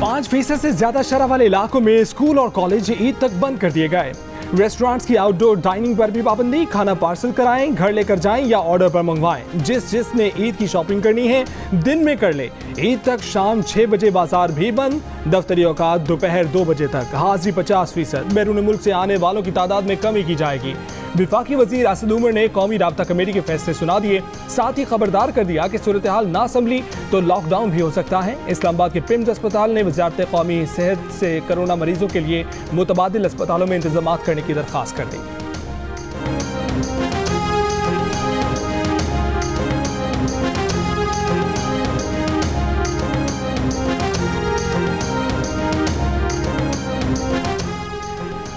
5% से ज्यादा शराब वाले इलाकों में स्कूल और कॉलेज ईद तक बंद कर दिए गए। रेस्टोरेंट्स की आउटडोर डाइनिंग पर भी पाबंदी। खाना पार्सल कराएं, घर लेकर जाएं या ऑर्डर पर मंगवाएं। जिसने ईद की शॉपिंग करनी है दिन में कर ले। ईद तक शाम 6 बजे बाजार भी बंद। दफ्तरी औकात दोपहर 2 बजे तक। हाजिरी 50%। बैरून मुल्क से आने वालों की तादाद में कमी की जाएगी। विफाकी वजीर असद उमर ने कौमी राब्ता कमेटी के फैसले सुना दिए। साथ ही खबरदार कर दिया कि सूरत हाल ना संभली तो लॉकडाउन भी हो सकता है। इस्लामाबाद के पिम्स अस्पताल ने वजारत कौमी सेहत से कोरोना मरीजों के लिए मुतबादिल अस्पतालों में इंतजाम करने की दरख्वास्त कर दी।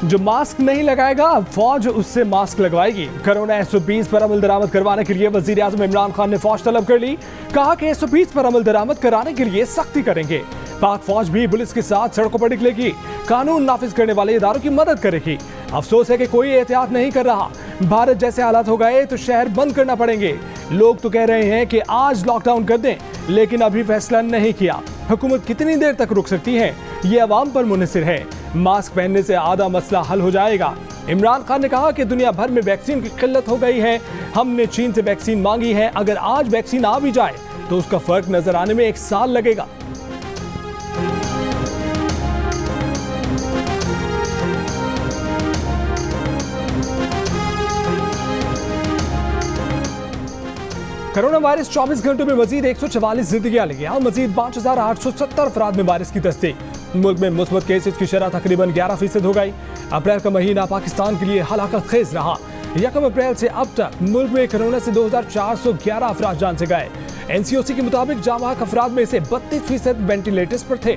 जो मास्क नहीं लगाएगा फौज उससे मास्क लगवाएगी। कोरोना 120 पर अमल दरामद करवाने के लिए वजीर आजम इमरान खान ने फौज तलब कर ली। कहा कि 120 पर अमल दरामद कराने के लिए सख्ती करेंगे। पाक फौज भी पुलिस के साथ सड़कों पर निकलेगी। कानून नाफिज करने वाले इदारों की मदद करेगी। अफसोस है कि कोई एहतियात नहीं कर रहा। भारत जैसे हालात हो गए तो शहर बंद करना पड़ेंगे। लोग तो कह रहे हैं कि आज लॉकडाउन कर दें, लेकिन अभी फैसला नहीं किया। हुकूमत कितनी देर तक रुक सकती है, ये अवाम पर मुनहसिर है। मास्क पहनने से आधा मसला हल हो जाएगा। इमरान खान ने कहा कि दुनिया भर में वैक्सीन की किल्लत हो गई है। हमने चीन से वैक्सीन मांगी है। अगर आज वैक्सीन आ भी जाए तो उसका फर्क नजर आने में 1 साल लगेगा। कोरोना वायरस 24 घंटों में मजीद 144 जिंदगियां ले गया। मजीद 5870 अफराद में वायरस की तस्दीक। मुल्क में मुस्बत केसेस की शरह तकरीबन 11% हो गई। अप्रैल का महीना पाकिस्तान के लिए हलाकत खेज रहा। 1 अप्रैल से अब तक मुल्क में कोरोना से 2411 अफराद जान से गए। NCOC के मुताबिक जावाक अफराद में से 32% वेंटिलेटर्स पर थे।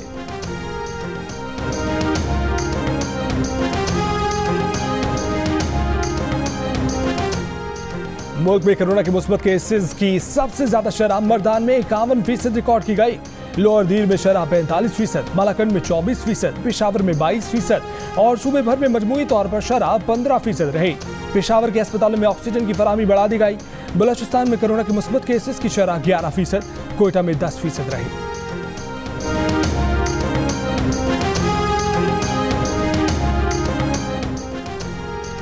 मुल्क में कोरोना के मुस्बत केसेस की सबसे ज्यादा शरह मर्दान में 51% रिकॉर्ड की गई। लोअर दीर में शरह 45%, मालाकंड में 24%, पेशावर में 22% और सूबे भर में मजमूई तौर पर शरह 15% रही। पेशावर के अस्पतालों में ऑक्सीजन की फराहमी बढ़ा दी गई। बलूचिस्तान में कोरोना के मुस्बत केसेस की शरह 11%, कोयटा में 10% रही।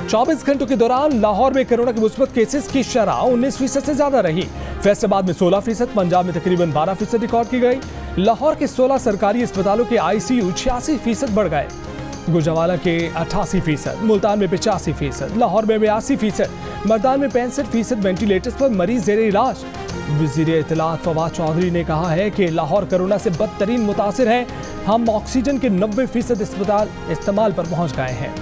चौबीस घंटों के दौरान लाहौर में कोरोना के मुस्बत केसेस की शरह 19% से ज्यादा रही। फैसलाबाद में 16%, पंजाब में तकरीबन 12% रिकॉर्ड की गई। लाहौर के 16 सरकारी अस्पतालों के ICU 86% बढ़ गए। गुजरावाला के 88%, मुल्तान में 85%, लाहौर में 82%, मर्दान में 65% वेंटिलेटर्स पर मरीज जेर इलाज। वजीर इत्तलात फवाद चौधरी ने कहा है कि लाहौर कोरोना से बदतरीन मुतासिर है। हम ऑक्सीजन के 90% अस्पताल इस्तेमाल पर पहुंच गए हैं।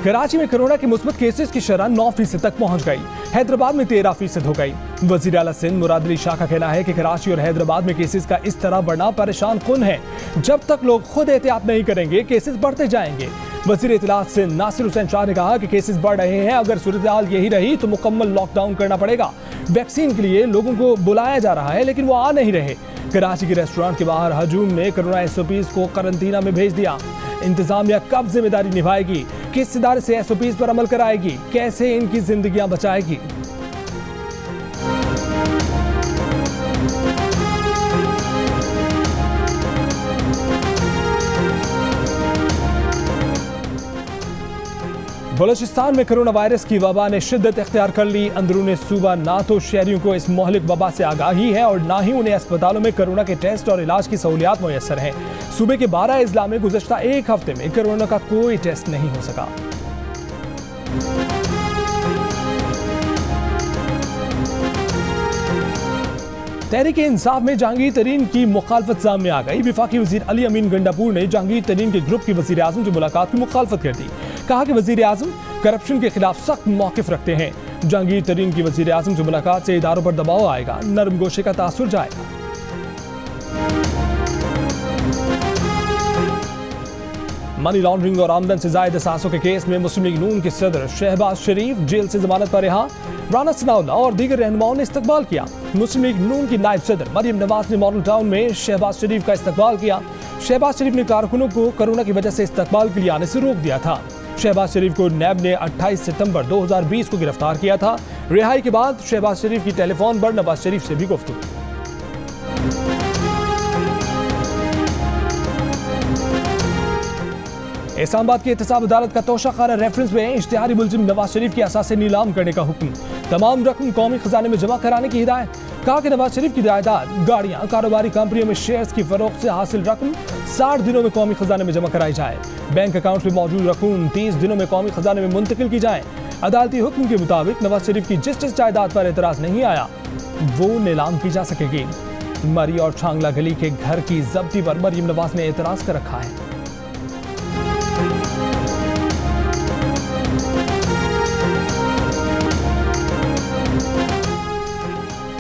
कराची में कोरोना के मुस्बत केसेस की शरह 9% तक पहुंच गई। हैदराबाद में 13% हो गई। वजीर आला सिंध मुराद अली शाह का कहना है कि कराची और हैदराबाद में केसेस का इस तरह बढ़ना परेशान कुन है। जब तक लोग खुद एहतियात नहीं करेंगे केसेस बढ़ते जाएंगे। वजीर इत्तलात सिंध नासिर हुसैन शाह ने कहा कि केसेस बढ़ रहे हैं। अगर सूरत हाल यही रही तो मुकम्मल लॉकडाउन करना पड़ेगा। वैक्सीन के लिए लोगों को बुलाया जा रहा है लेकिन वो आ नहीं रहे। कराची के रेस्टोरेंट के बाहर हजूम ने कोरोना 120 को करंतना में भेज दिया। इंतजामिया कब जिम्मेदारी निभाएगी? किस इदारे से 120 पर अमल कराएगी? कैसे इनकी जिंदगियां बचाएगी? बलूचिस्तान में कोरोना वायरस की वबा ने शिद्दत इख्तियार कर ली। अंदरूनी सूबा ना तो शहरियों को इस मोहलिक वबा से आगाही है और ना ही उन्हें अस्पतालों में कोरोना के टेस्ट और इलाज की सहूलियात मुयस्सर हैं। सूबे के 12 अजला में गुज़श्ता 1 हफ्ते में कोरोना का कोई टेस्ट नहीं हो सका। तहरीक इंसाफ में जहांगीर तरीन की मुखालफत सामने आ गई। वफाकी वजीर अली अमीन गंडापुर ने जहांगीर तरीन के ग्रुप की वजीर आजम से मुलाकात की मुखालफत कर दी। कहा कि वजीर आजम करप्शन के खिलाफ सख्त मौक़िफ़ रखते हैं। जहांगीर तरीन की वजीर आजम से मुलाकात से इदारों पर दबाव आएगा, नरम गोशे का तासुर जाएगा। मनी लॉन्ड्रिंग और आमदन से जायद असासों के केस में मुस्लिम लीग नून के सदर शहबाज शरीफ जेल से जमानत पर रिहा। राना सनाउल्लाह और दीगर रहनुमाओं ने इस्तकबाल किया। मुस्लिम लीग नून की नायब सदर मरियम नवाज ने मॉडल टाउन में शहबाज शरीफ का इस्तकबाल किया। शहबाज शरीफ ने कारकुनों को कोरोना की वजह से इस्तकबाल के लिए आने से रोक दिया था। शहबाज शरीफ को नैब ने 28 सितंबर 2020 को गिरफ्तार किया था। रिहाई के बाद शहबाज शरीफ की टेलीफोन पर नवाज शरीफ से भी गुफ्तगू। इस्लामाबाद की एहतसाब अदालत का तोशाखाना रेफरेंस में इश्तिहारी मुलजिम नवाज शरीफ की असासे नीलाम करने का हुक्म, तमाम रकम कौमी खजाने में जमा कराने की हिदायत। कहा कि नवाज शरीफ की जायदाद, गाड़ियां, कारोबारी कंपनियों में शेयर्स की फरोख्त से हासिल रकम 60 दिनों में कौमी खजाने में जमा कराई जाए। बैंक अकाउंट में मौजूद रकम 30 दिनों में कौमी खजाने में मुंतकिल की जाए। अदालती हुक्म के मुताबिक नवाज शरीफ की जिस जायदाद पर एतराज नहीं आया वो नीलाम की जा सकेगी। मरी और छांगला गली के घर की जब्ती पर मरीम नवाज ने एतराज कर रखा है।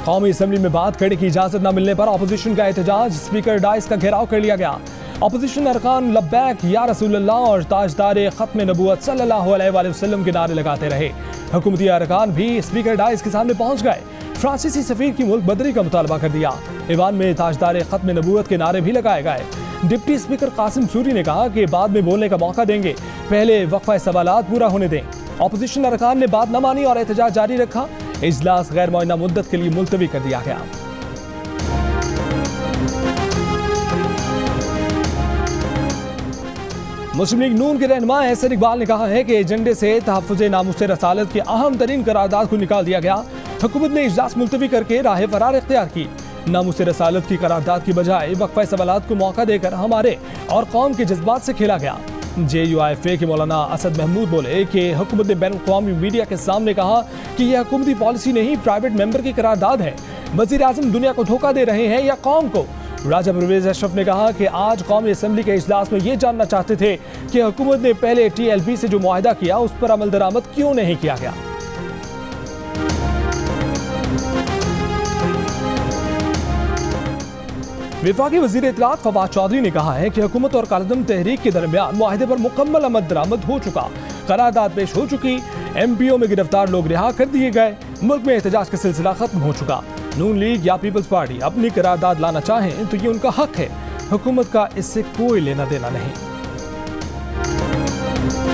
कौमी असेंबली में बात करने की इजाजत न मिलने पर अपोजिशन का एहतजाज, स्पीकर डाइस का घेराव कर लिया गया। अपोजिशन अरकान लब्बैक या रसूलुल्लाह और ताजदार खत्म नबूवत सल्लल्लाहु अलैहि वसल्लम के नारे लगाते रहे। हुकूमती अरकान भी स्पीकर डाइस के सामने पहुंच गए। फ्रांसीसी सफीर की मुल्क बदरी का मुतालबा कर दिया। ईवान में ताजदार खत्म नबूवत के नारे भी लगाए गए। डिप्टी स्पीकर कासिम सूरी ने कहा कि बाद में बोलने का मौका देंगे, पहले वक्फा सवालात पूरा होने दें। अपोजिशन अरकान ने बात न मानी और एहतजाज जारी रखा। इजलास गैर मुअय्यना मुद्दत के लिए मुलतवी कर दिया गया। मुस्लिम लीग नून के रहनुमा एहसन इकबाल ने कहा है कि एजेंडे से तहफ़्फ़ुज़ नामुस रसालत की अहम तरीन करारदाद को निकाल दिया गया। हुकूमत ने इजलास मुलतवी करके राह फरार इख्तियार की। नामुस रसालत की करारदाद की बजाय वक्फ़ा सवालात को मौका देकर हमारे और कौम के जज्बात से खेला गया। JUIFA के मौलाना असद महमूद बोले कि हुकूमत ने बैन अक़वामी मीडिया के सामने कहा कि यह हुकूमती पॉलिसी नहीं, प्राइवेट मेंबर की करारदाद है। वज़ीर आज़म दुनिया को धोखा दे रहे हैं या कौम को। राजा परवेज़ अशरफ ने कहा कि आज कौमी असम्बली के इजलास में ये जानना चाहते थे कि हुकूमत ने पहले TLP से जो मुआहिदा किया उस पर अमल दरामद क्यों नहीं किया गया। वफाकी वज़ीर इत्तलात फवाद चौधरी ने कहा है कि हुकूमत और कालदम तहरीक के दरमियान मुआहिदे पर मुकम्मल अमल दरामद हो चुका, करारदाद पेश हो चुकी, MPO में गिरफ्तार लोग रिहा कर दिए गए, मुल्क में एहतजाज का सिलसिला खत्म हो चुका। नून लीग या पीपल्स पार्टी अपनी करारदाद लाना चाहें तो ये उनका हक है, हुकूमत का इससे कोई लेना देना नहीं।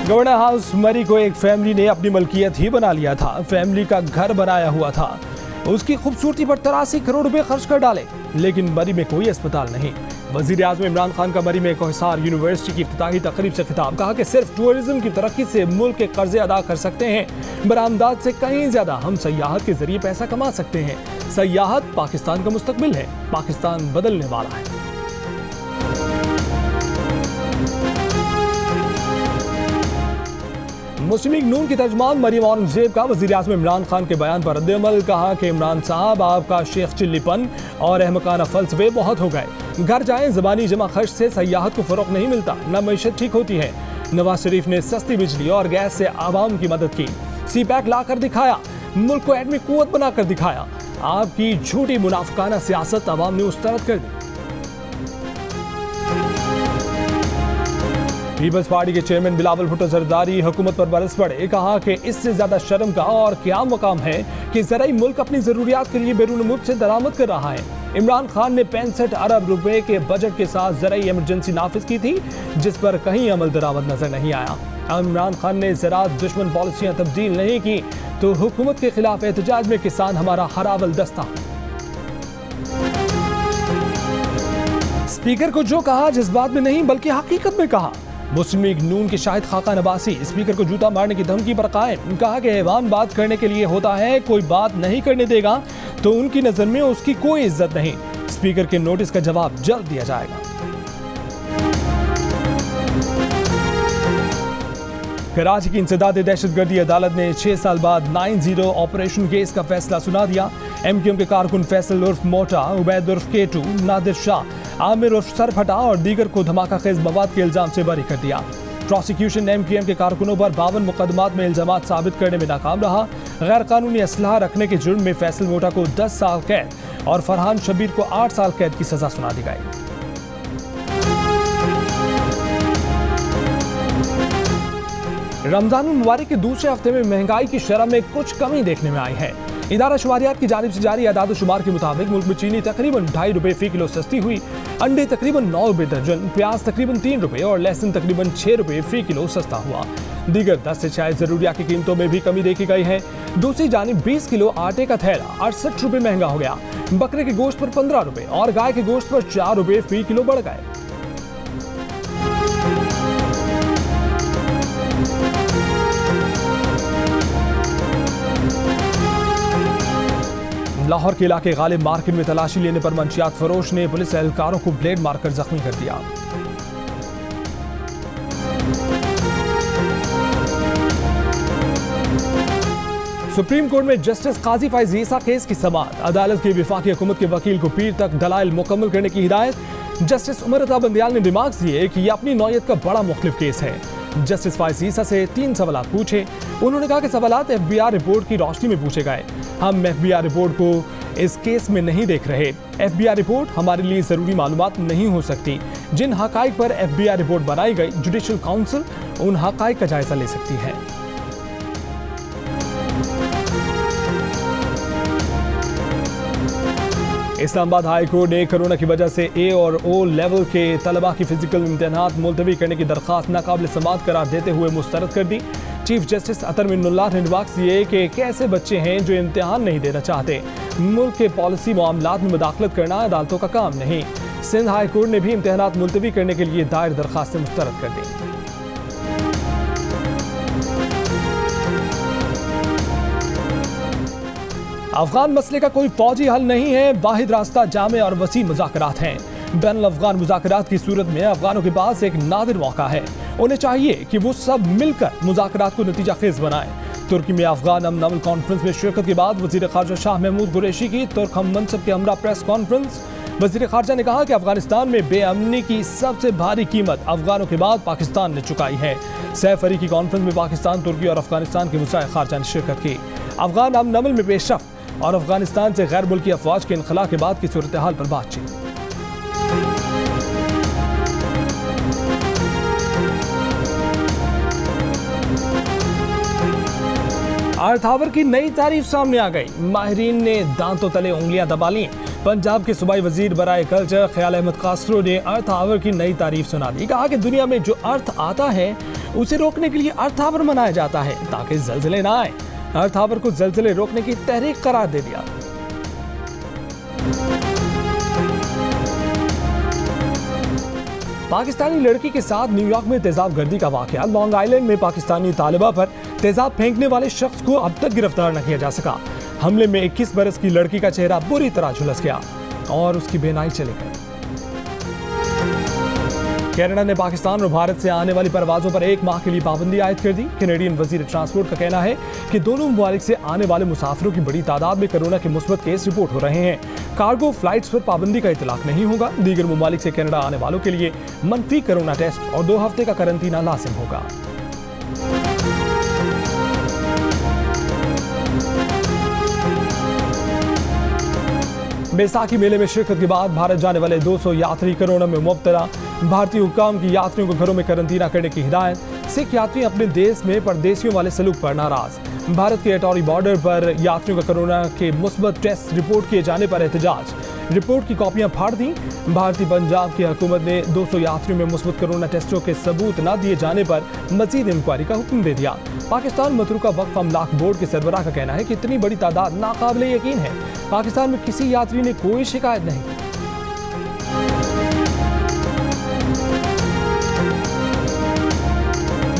गवर्नर हाउस मरी को एक फैमिली ने अपनी मलकियत ही बना लिया था। फैमिली का घर बनाया हुआ था, उसकी खूबसूरती पर 83 करोड़ रुपए खर्च कर डाले, लेकिन मरी में कोई अस्पताल नहीं। वज़ीर आज़म इमरान खान का मरी में कोहिसार यूनिवर्सिटी की इफ्तिताही तकरीब से खिताब, कहा कि सिर्फ टूरिज्म की तरक्की से मुल्क के कर्जे अदा कर सकते हैं, बरामदात से कहीं ज्यादा हम सयाहत के जरिए पैसा कमा सकते हैं। सयाहत पाकिस्तान का मुस्तकबिल है, पाकिस्तान बदलने वाला है। मुस्लिम लीग नून की तर्जमान मरियम औरंगजेब का वज़ीर आज़म इमरान खान के बयान पर रद्द-ए-अमल, कहा कि इमरान साहब आपका शेख चिल्लीपन और अहमकाना फलसफे बहुत हो गए। घर जाएं, ज़बानी जमा खर्च से सयाहत को फ़रोग़ नहीं मिलता, न मईशत ठीक होती है। नवाज शरीफ ने सस्ती बिजली और गैस से आवाम की मदद की, CPAC ला कर दिखाया, मुल्क को एटमी कुव्वत बना कर दिखाया। आपकी झूठी मुनाफिकाना सियासत आवाम ने मुस्तरद कर दी। पीपल्स पार्टी के चेयरमैन बिलावल भुट्टो जरदारी हुकूमत पर बरस पड़े, कहा कि इससे ज्यादा शर्म का और क्या मकाम है कि ज़राई मुल्क अपनी जरूरियात के लिए बैरून मुल्क से दरामद कर रहा है। इमरान खान ने 65 अरब रुपए के बजट के साथ ज़राई इमरजेंसी नाफिज की थी, जिस पर कहीं अमल दरामद नजर नहीं आया। इमरान खान ने ज़राअत दुश्मन पॉलिसियां तब्दील नहीं की तो हुकूमत के खिलाफ एहतजाज में किसान हमारा हरावल दस्ता। स्पीकर को जो कहा जज्बात में नहीं बल्कि हकीकत में कहा। मुस्लिम लीग नून के शाहिद खाका नबासी स्पीकर को जूता मारने की धमकी पर कायम, कहा कि ऐवान बात करने के लिए होता है, कोई बात नहीं करने देगा तो उनकी नजर में उसकी कोई इज्जत नहीं। स्पीकर के नोटिस का जवाब जल्द दिया जाएगा। कराची की इंसदाद दहशतगर्दी अदालत ने 6 साल बाद 9-0 ऑपरेशन केस का फैसला सुना दिया। MQM के कारकुन फैसल उर्फ मोटा, उबैद उर्फ केटू, नादिर शाह, आमिर उर्फ सरफटा और दीगर को धमाका खेज मवाद के इल्जाम से बरी कर दिया। प्रोसिक्यूशन MQM के कारकुनों पर 52 मुकदमात में इल्जामात साबित करने में नाकाम रहा। गैर कानूनी असलहा रखने के जुर्म में फैसल मोटा को 10 साल कैद और फरहान शबीर को 8 साल कैद की सजा सुना दी गई। रमजान मुबारक के दूसरे हफ्ते में महंगाई की शरह में कुछ कमी देखने में आई है। इदारा शुमारियात की जानिब से जारी आदाद शुमार के मुताबिक मुल्क में चीनी तकरीबन 2.5 रुपए फी किलो सस्ती हुई, अंडे तकरीबन 9 रुपए दर्जन, प्याज तकरीबन 3 रुपए और लहसुन तकरीबन 6 रुपए फी किलो सस्ता हुआ। दीगर 10 से शायद जरूरिया की कीमतों में भी कमी देखी गई है। दूसरी जानिब 20 किलो आटे का थैला 68 रुपए महंगा हो गया। बकरे के गोश्त पर 15 रुपए और गाय के गोश्त पर 4 रुपए फी किलो बढ़ गए। लाहौर के इलाके गालिब मार्केट में तलाशी लेने पर मंशियात फरोश ने पुलिस एहलकारों को ब्लेड मारकर जख्मी कर दिया। सुप्रीम कोर्ट में जस्टिस काजी फैज ईसा केस की समाअत। अदालत की वफाकी हुकूमत के वकील को पीर तक दलाइल मुकम्मल करने की हिदायत। जस्टिस उमर अता बंदियाल ने रिमार्क्स दिए कि यह अपनी नौयत का बड़ा मुख्तलिफ केस है। जस्टिस फैज ईसा से 3 सवाल पूछे। उन्होंने कहा कि सवालात FBI रिपोर्ट की रोशनी में पूछे गए। हम FBI रिपोर्ट को इस केस में नहीं देख रहे। FBI रिपोर्ट हमारे लिए जरूरी मालूमात नहीं हो सकती। जिन हकाइक पर FBI रिपोर्ट बनाई गई, जुडिशल काउंसिल उन हकाइक का जायजा ले सकती है। इस्लामाबाद हाई कोर्ट ने कोरोना की वजह से A और O लेवल के तलबा की फिजिकल इम्तिहानात मुलतवी करने की दरख्वास्त नाकाबिल समाअत करार देते हुए मुस्तरद कर दी। चीफ जस्टिस अतर मिन्नुल्लाह ने रिमार्क्स दिए कि कैसे बच्चे हैं जो इम्तिहान नहीं देना चाहते। मुल्क के पॉलिसी मामलात में मुदाखलत करना अदालतों का काम नहीं। सिंध हाई कोर्ट ने भी इम्तिहानात मुलतवी करने के लिए दायर दरख्वास्तें मुस्तरद कर दी। अफगान मसले का कोई फौजी हल नहीं है। वाहिद रास्ता जामे और वसी मुज़ाकरात हैं। बैनुल अफगान मुज़ाकरात की सूरत में अफगानों के पास एक नादिर मौका है। उन्हें चाहिए कि वो सब मिलकर मुज़ाकरात को नतीजा खेज बनाएं। तुर्की में अफगान अमन अमल कॉन्फ्रेंस में शिरकत के बाद वज़ीर ख़ारजा शाह महमूद कुरैशी की तुर्क हम मनसब के हमरा प्रेस कॉन्फ्रेंस। वज़ीर ख़ारजा ने कहा कि अफगानिस्तान में बेअमनी की सबसे भारी कीमत अफगानों के बाद पाकिस्तान ने चुकाई है। सैफ अली की कॉन्फ्रेंस में पाकिस्तान, तुर्की और अफगानिस्तान के वज़ीर ख़ारजा ने शिरकत की। अफगान अमन अमल में पेशरफ्त और अफगानिस्तान से गैर मुल्की अफवाज के इनखला के बाद की सूरत हाल पर बातचीत। अर्थावर की नई तारीफ सामने आ गई। माहिरीन ने दांतों तले उंगलियां दबा ली। पंजाब के सूबाई वजीर बराए कल्चर ख्याल अहमद कासरो ने अर्थावर की नई तारीफ सुना दी। कहा कि दुनिया में जो अर्थ आता है उसे रोकने के लिए अर्थावर मनाया जाता है ताकि जल्जले ना आए। अर्थावर को जल्जले रोकने की तहरीक करार दे दिया। पाकिस्तानी लड़की के साथ न्यूयॉर्क में तेजाब गर्दी का वाकया। लॉन्ग आइलैंड में पाकिस्तानी तालिबा पर तेजाब फेंकने वाले शख्स को अब तक गिरफ्तार न किया जा सका। हमले में 21 बरस की लड़की का चेहरा बुरी तरह झुलस गया और उसकी बेनाई चली गई। कनाडा ने पाकिस्तान और भारत से आने वाली परवाजों पर 1 माह के लिए पाबंदी आयद कर दी। कैनेडियन वजीर ट्रांसपोर्ट का कहना है कि दोनों मुमालिक से आने वाले मुसाफिरों की बड़ी तादाद में कोरोना के मुस्बत केस रिपोर्ट हो रहे हैं। कार्गो फ्लाइट्स पर पाबंदी का इतलाक नहीं होगा। दीगर मुमालिक से कनाडा आने वालों के लिए मनफी कोरोना टेस्ट और 2 हफ्ते का करंतना लाजिम होगा। बैसाखी मेले में शिरकत के बाद भारत जाने वाले 200 यात्री कोरोना में मुब्तला। भारतीय हुक्काम की यात्रियों को घरों में करंतना करने की हिदायत। सिख यात्री अपने देश में परदेशियों वाले सलूक पर नाराज। भारत के अटौरी बॉर्डर पर यात्रियों का कोरोना के मुस्बत टेस्ट रिपोर्ट किए जाने पर एहतजाज। रिपोर्ट की कॉपियां फाड़ दी। भारतीय पंजाब की हुकूमत ने 200 यात्रियों में मुस्बत कोरोना टेस्टों के सबूत न दिए जाने पर मजीद इंक्वायरी का हुक्म दे दिया। पाकिस्तान मतरूका वक्फ अमलाक बोर्ड के सरबराह का कहना है कि इतनी बड़ी तादाद नाकाबिले यकीन है। पाकिस्तान में किसी यात्री ने कोई शिकायत नहीं की।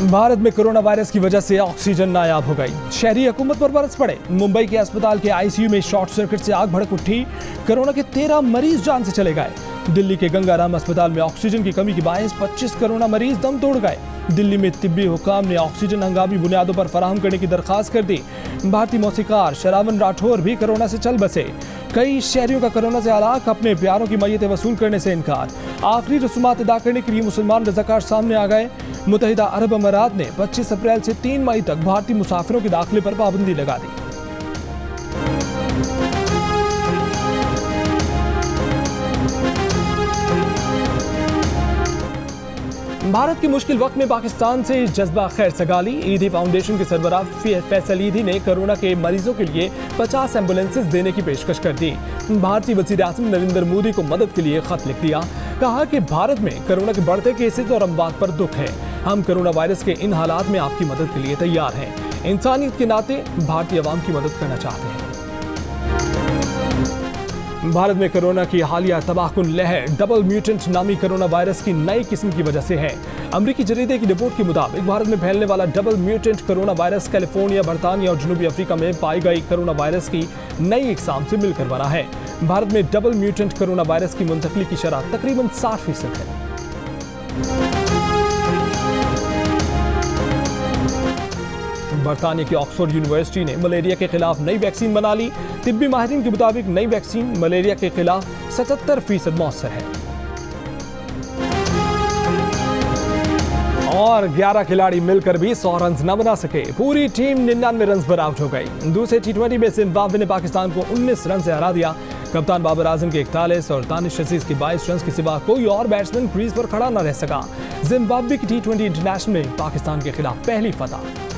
भारत में कोरोना वायरस की वजह से ऑक्सीजन नायाब हो गई। शहरी हुकूमत पर बरस पड़े। मुंबई के अस्पताल के ICU में शॉर्ट सर्किट से आग भड़क उठी। कोरोना के 13 मरीज जान से चले गए। दिल्ली के गंगाराम अस्पताल में ऑक्सीजन की कमी के बायस 25 कोरोना मरीज दम तोड़ गए। दिल्ली में तिब्बी हुकाम ने ऑक्सीजन हंगामी बुनियादों पर फराहम करने की दरखास्त कर दी। भारतीय मौसीकार शरावन राठौर भी कोरोना से चल बसे। कई शहरियों का कोरोना से हलाक, अपने प्यारों की मैयतें वसूल करने से इनकार। आखिरी रसूमात अदा करने के लिए मुसलमान रज़ाकार सामने आ गए। मुत्तहिदा अरब अमारात ने 25 अप्रैल से 3 मई तक भारतीय मुसाफिरों के दाखिले पर पाबंदी लगा दी। भारत के मुश्किल वक्त में पाकिस्तान से जज्बा खैर सगाली। ईदी फाउंडेशन के सरबराह फैसल ईदी ने कोरोना के मरीजों के लिए 50 एम्बुलेंसेज देने की पेशकश कर दी। भारतीय वज़ीर आज़म नरेंद्र मोदी को मदद के लिए खत लिख दिया। कहा कि भारत में कोरोना के बढ़ते केसेज और अमवात पर दुख है। हम कोरोना वायरस के इन हालात में आपकी मदद के लिए तैयार हैं। इंसानियत के नाते भारतीय अवाम की मदद करना चाहते हैं। भारत में कोरोना की हालिया तबाहकुन लहर डबल म्यूटेंट नामी कोरोना वायरस की नई किस्म की वजह से है। अमेरिकी जरीदे की रिपोर्ट के मुताबिक भारत में फैलने वाला double mutant corona virus California, बर्तानिया और जनूबी अफ्रीका में पाई गई कोरोना वायरस की नई इकसाम से मिलकर बना है। भारत में डबल म्यूटेंट कोरोना वायरस की मुंतकली की शरह तकरीबन 60% है। बर्तानिया की ऑक्सफोर्ड यूनिवर्सिटी ने मलेरिया के खिलाफ नई वैक्सीन बना ली। तिब्बी माहिरीन के मुताबिक नई वैक्सीन मलेरिया के खिलाफ 77% मौसर है। और 11 खिलाड़ी मिलकर भी 100 रन न बना सके। पूरी टीम 99 रन पर आउट हो गई। दूसरे T20 में जिम्बाब्वे ने पाकिस्तान को 19 रन से हरा दिया। कप्तान बाबर आजम के 41 और दानिश अजीज के 22 रन के सिवा कोई और बैट्समैन क्रीज पर खड़ा न रह सका। जिम्बाब्वे की T20 इंटरनेशनल में पाकिस्तान के खिलाफ पहली फतह।